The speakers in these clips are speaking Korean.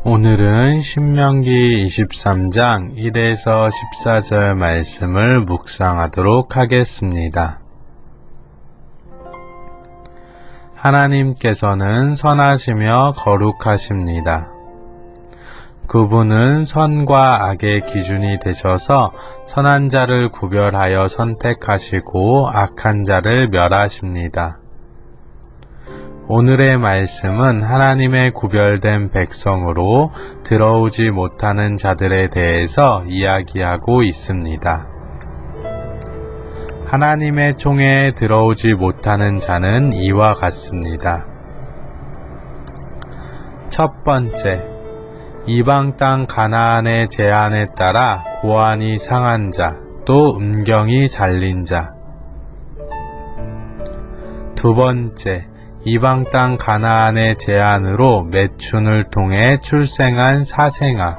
오늘은 신명기 23장 1에서 14절 말씀을 묵상하도록 하겠습니다. 하나님께서는 선하시며 거룩하십니다. 그분은 선과 악의 기준이 되셔서 선한 자를 구별하여 선택하시고 악한 자를 멸하십니다. 오늘의 말씀은 하나님의 구별된 백성으로 들어오지 못하는 자들에 대해서 이야기하고 있습니다. 하나님의 총회에 들어오지 못하는 자는 이와 같습니다. 첫 번째, 이방 땅 가나안의 제한에 따라 고안이 상한 자, 또 음경이 잘린 자. 두 번째, 이방 땅 가나안의 제한으로 매춘을 통해 출생한 사생아.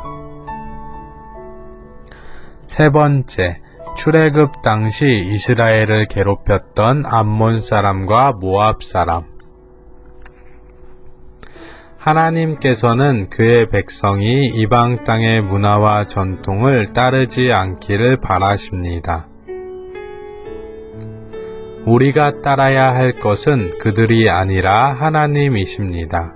세 번째, 출애굽 당시 이스라엘을 괴롭혔던 암몬 사람과 모압 사람. 하나님께서는 그의 백성이 이방 땅의 문화와 전통을 따르지 않기를 바라십니다. 우리가 따라야 할 것은 그들이 아니라 하나님이십니다.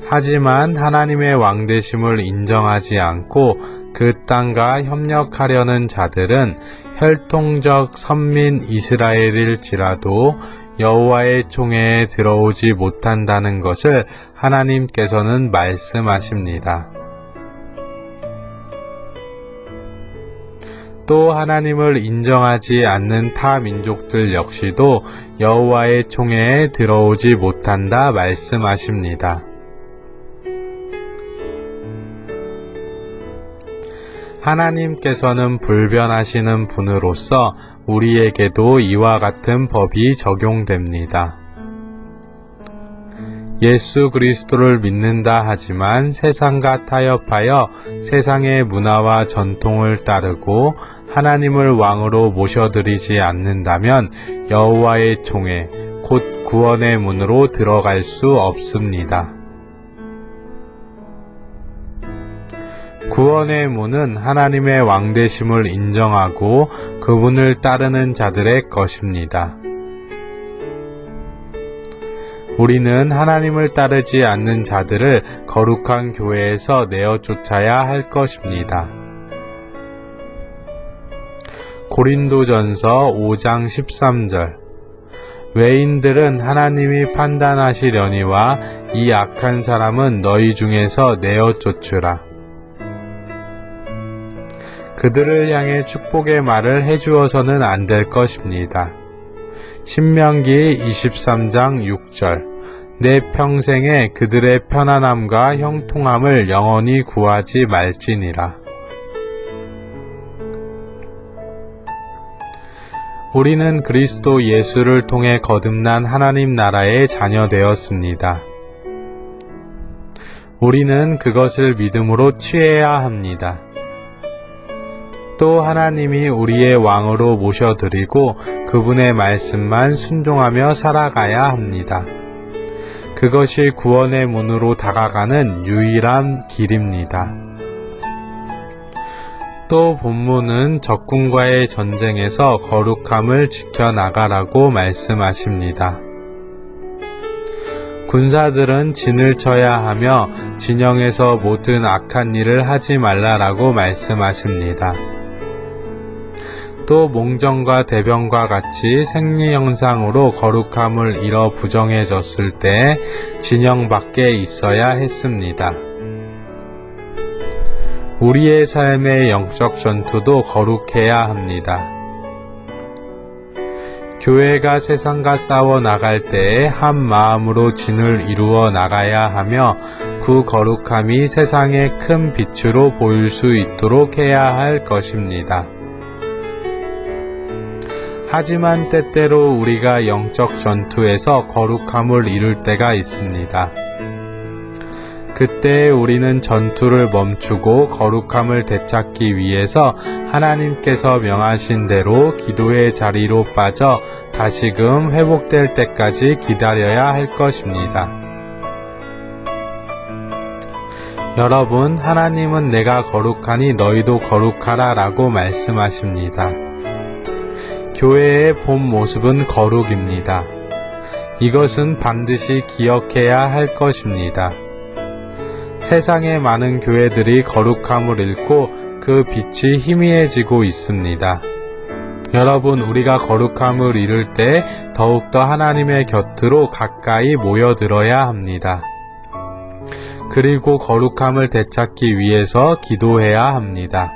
하지만 하나님의 왕되심을 인정하지 않고 그 땅과 협력하려는 자들은 혈통적 선민 이스라엘일지라도 여호와의 총회에 들어오지 못한다는 것을 하나님께서는 말씀하십니다. 또 하나님을 인정하지 않는 타 민족들 역시도 여호와의 총회에 들어오지 못한다 말씀하십니다. 하나님께서는 불변하시는 분으로서 우리에게도 이와 같은 법이 적용됩니다. 예수 그리스도를 믿는다 하지만 세상과 타협하여 세상의 문화와 전통을 따르고 하나님을 왕으로 모셔드리지 않는다면 여호와의 총회, 곧 구원의 문으로 들어갈 수 없습니다. 구원의 문은 하나님의 왕되심을 인정하고 그분을 따르는 자들의 것입니다. 우리는 하나님을 따르지 않는 자들을 거룩한 교회에서 내어 쫓아야 할 것입니다. 고린도전서 5장 13절. 외인들은 하나님이 판단하시려니와 이 악한 사람은 너희 중에서 내어 쫓으라. 그들을 향해 축복의 말을 해주어서는 안 될 것입니다. 신명기 23장 6절. 내 평생에 그들의 편안함과 형통함을 영원히 구하지 말지니라. 우리는 그리스도 예수를 통해 거듭난 하나님 나라의 자녀 되었습니다. 우리는 그것을 믿음으로 취해야 합니다. 또 하나님이 우리의 왕으로 모셔드리고 그분의 말씀만 순종하며 살아가야 합니다. 그것이 구원의 문으로 다가가는 유일한 길입니다. 또 본문은 적군과의 전쟁에서 거룩함을 지켜나가라고 말씀하십니다. 군사들은 진을 쳐야 하며 진영에서 모든 악한 일을 하지 말라라고 말씀하십니다. 또 몽정과 대변과 같이 생리 형상으로 거룩함을 잃어 부정해졌을 때 진영 밖에 있어야 했습니다. 우리의 삶의 영적 전투도 거룩해야 합니다. 교회가 세상과 싸워 나갈 때에 한 마음으로 진을 이루어 나가야 하며 그 거룩함이 세상의 큰 빛으로 보일 수 있도록 해야 할 것입니다. 하지만 때때로 우리가 영적 전투에서 거룩함을 이룰 때가 있습니다. 그때 우리는 전투를 멈추고 거룩함을 되찾기 위해서 하나님께서 명하신 대로 기도의 자리로 빠져 다시금 회복될 때까지 기다려야 할 것입니다. 여러분, 하나님은 내가 거룩하니 너희도 거룩하라 라고 말씀하십니다. 교회의 본 모습은 거룩입니다. 이것은 반드시 기억해야 할 것입니다. 세상의 많은 교회들이 거룩함을 잃고 그 빛이 희미해지고 있습니다. 여러분, 우리가 거룩함을 잃을 때 더욱더 하나님의 곁으로 가까이 모여들어야 합니다. 그리고 거룩함을 되찾기 위해서 기도해야 합니다.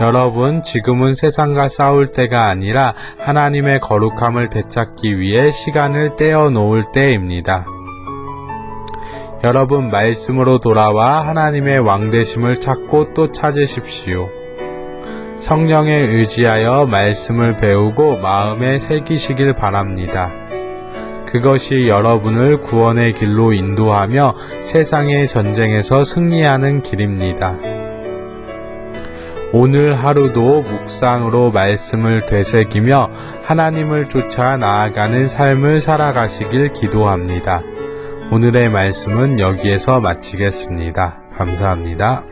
여러분, 지금은 세상과 싸울 때가 아니라 하나님의 거룩함을 되찾기 위해 시간을 떼어 놓을 때입니다. 여러분, 말씀으로 돌아와 하나님의 왕되심을 찾고 또 찾으십시오. 성령에 의지하여 말씀을 배우고 마음에 새기시길 바랍니다. 그것이 여러분을 구원의 길로 인도하며 세상의 전쟁에서 승리하는 길입니다. 오늘 하루도 묵상으로 말씀을 되새기며 하나님을 쫓아 나아가는 삶을 살아가시길 기도합니다. 오늘의 말씀은 여기에서 마치겠습니다. 감사합니다.